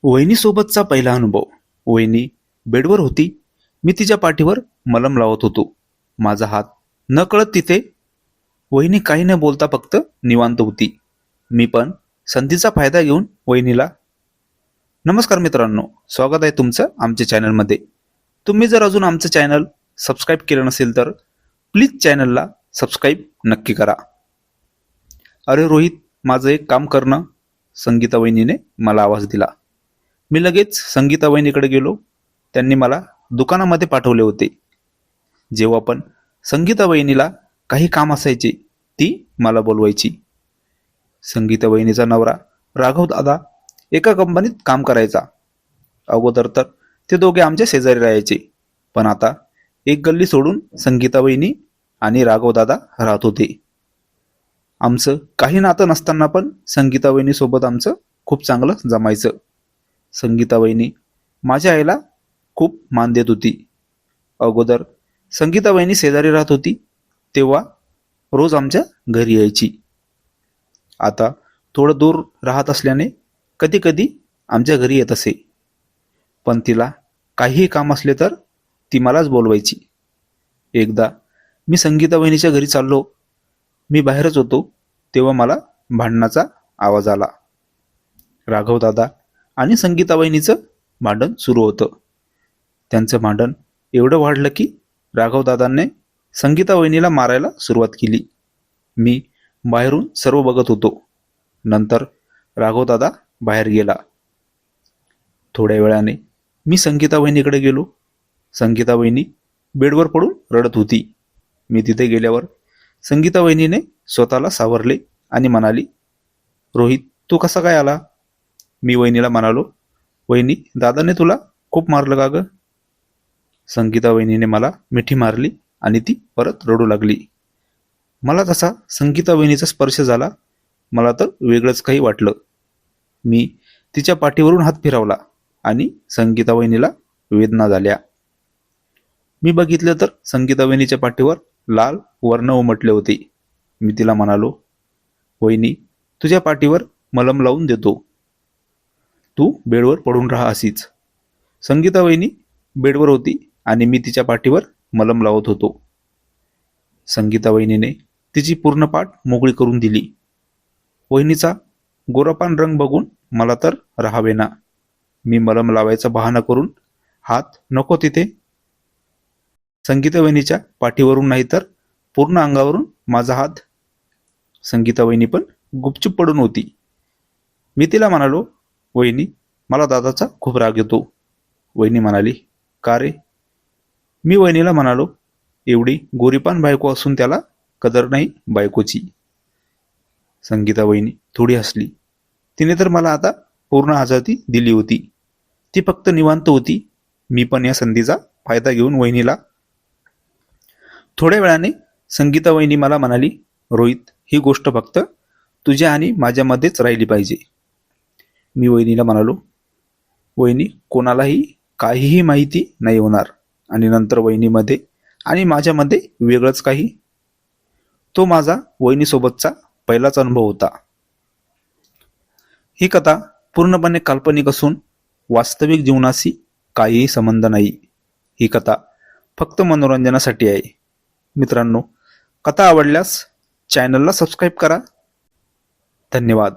वहिनीसोबतचा पहिला अनुभव. वहिनी बेडवर होती. मी तिच्या पाठीवर मलम लावत होतो. माझा हात नकळत तिथे. वहिनी काही न बोलता फक्त निवांत होती. मी पण संधीचा फायदा घेऊन वहिनीला, नमस्कार मित्रांनो, स्वागत आहे तुमचं आमच्या चॅनलमध्ये. तुम्ही जर अजून आमचं चॅनल सबस्क्राईब केलं नसेल तर प्लीज चॅनलला सबस्क्राईब नक्की करा. अरे रोहित, माझं एक काम करणं, संगीता वहिनीने मला आवाज दिला. मी लगेच संगीता वहिनीकडे गेलो. त्यांनी मला दुकानामध्ये पाठवले होते. जेव्हा पण संगीता वहिनीला काही काम असायचे ती मला बोलवायची. संगीता वहिनीचा नवरा राघव दादा एका कंपनीत काम करायचा. अगोदर तर ते दोघे आमच्या शेजारी राहायचे, पण आता एक गल्ली सोडून संगीता वहिनी आणि राघव दादा राहत होते. आमचं काही नातं नसताना पण संगीता वहिनी सोबत आमचं खूप चांगलं जमायचं. संगीता वहिनी माझ्या आईला खूप मान देत होती. अगोदर संगीता वहिनी शेजारी राहत होती तेव्हा रोज आमच्या घरी यायची. आता थोडं दूर राहत असल्याने कधी कधी आमच्या घरी येत असे, पण तिला काहीही काम असले तर ती मलाच बोलवायची. एकदा मी संगीता वहिनीच्या घरी चाललो. मी बाहेरच होतो तेव्हा मला भांडणाचा आवाज आला. राघव दादा आणि संगीता वहिनीचं भांडण सुरू होतं. त्यांचं भांडण एवढं वाढलं की राघव दादांनी संगीता वहिनीला मारायला सुरुवात केली. मी बाहेरून सर्व बघत होतो. नंतर राघव दादा बाहेर गेला. थोड्या वेळाने मी संगीता वहिनीकडे गेलो. संगीता वहिनी बेडवर पडून रडत होती. मी तिथे गेल्यावर संगीता वहिनीने स्वतःला सावरले आणि म्हणाली, रोहित, तू कसा काय आला? मी वहिनीला म्हणालो, वहिनी, दादाने तुला खूप मारलं का ग? संगीता वहिनीने मला मिठी मारली आणि ती परत रडू लागली. मला तसा संगीता वहिनीचा स्पर्श झाला. मला तर वेगळंच काही वाटलं. मी तिच्या पाठीवरून हात फिरवला आणि संगीता वहिनीला वेदना झाल्या. मी बघितलं तर संगीता वहिनीच्या पाठीवर लाल वर्ण उमटले होते. मी तिला म्हणालो, वहिनी, तुझ्या पाठीवर मलम लावून देतो. तू बेडवर पडून राहा अशीच. संगीता वहिनी बेडवर होती आणि मी तिच्या पाठीवर मलम लावत होतो. संगीता वहिनीने तिची पूर्ण पाठ मोकळी करून दिली. वहिनीचा गोरापान रंग बघून मला तर राहावेना. मी मलम लावायचा बहाणा करून हात नको तिथे संगीता वहिनीच्या पाठीवरून नाही तर पूर्ण अंगावरून माझा हात. संगीता वहिनी पण गुपचूप पडून होती. मी तिला म्हणालो, वहिनी, मला दादाचा खूप राग येतो. वहिनी म्हणाली, का रे? मी वहिनीला म्हणालो, एवढी गोरीपान बायको असून त्याला कदर नाही बायकोची. संगीता वहिनी थोडी हसली. तिने तर मला आता पूर्ण आझादी दिली होती. ती फक्त निवांत होती. मी पण या संधीचा फायदा घेऊन वहिनीला. थोड्या वेळाने संगीता वहिनी मला म्हणाली, रोहित, ही गोष्ट फक्त तुझ्या आणि माझ्यामध्येच राहिली पाहिजे. मी वहिनीला म्हणालो, वहिनी, कोणालाही काहीही माहिती नाही होणार. आणि नंतर वहिनीमध्ये आणि माझ्यामध्ये वेगळंच काही. तो माझा वहिनीसोबतचा पहिलाच अनुभव होता. ही कथा पूर्णपणे काल्पनिक असून वास्तविक जीवनाशी काहीही संबंध नाही. ही कथा फक्त मनोरंजनासाठी आहे. मित्रांनो, कथा आवडल्यास चॅनलला सबस्क्राईब करा. धन्यवाद.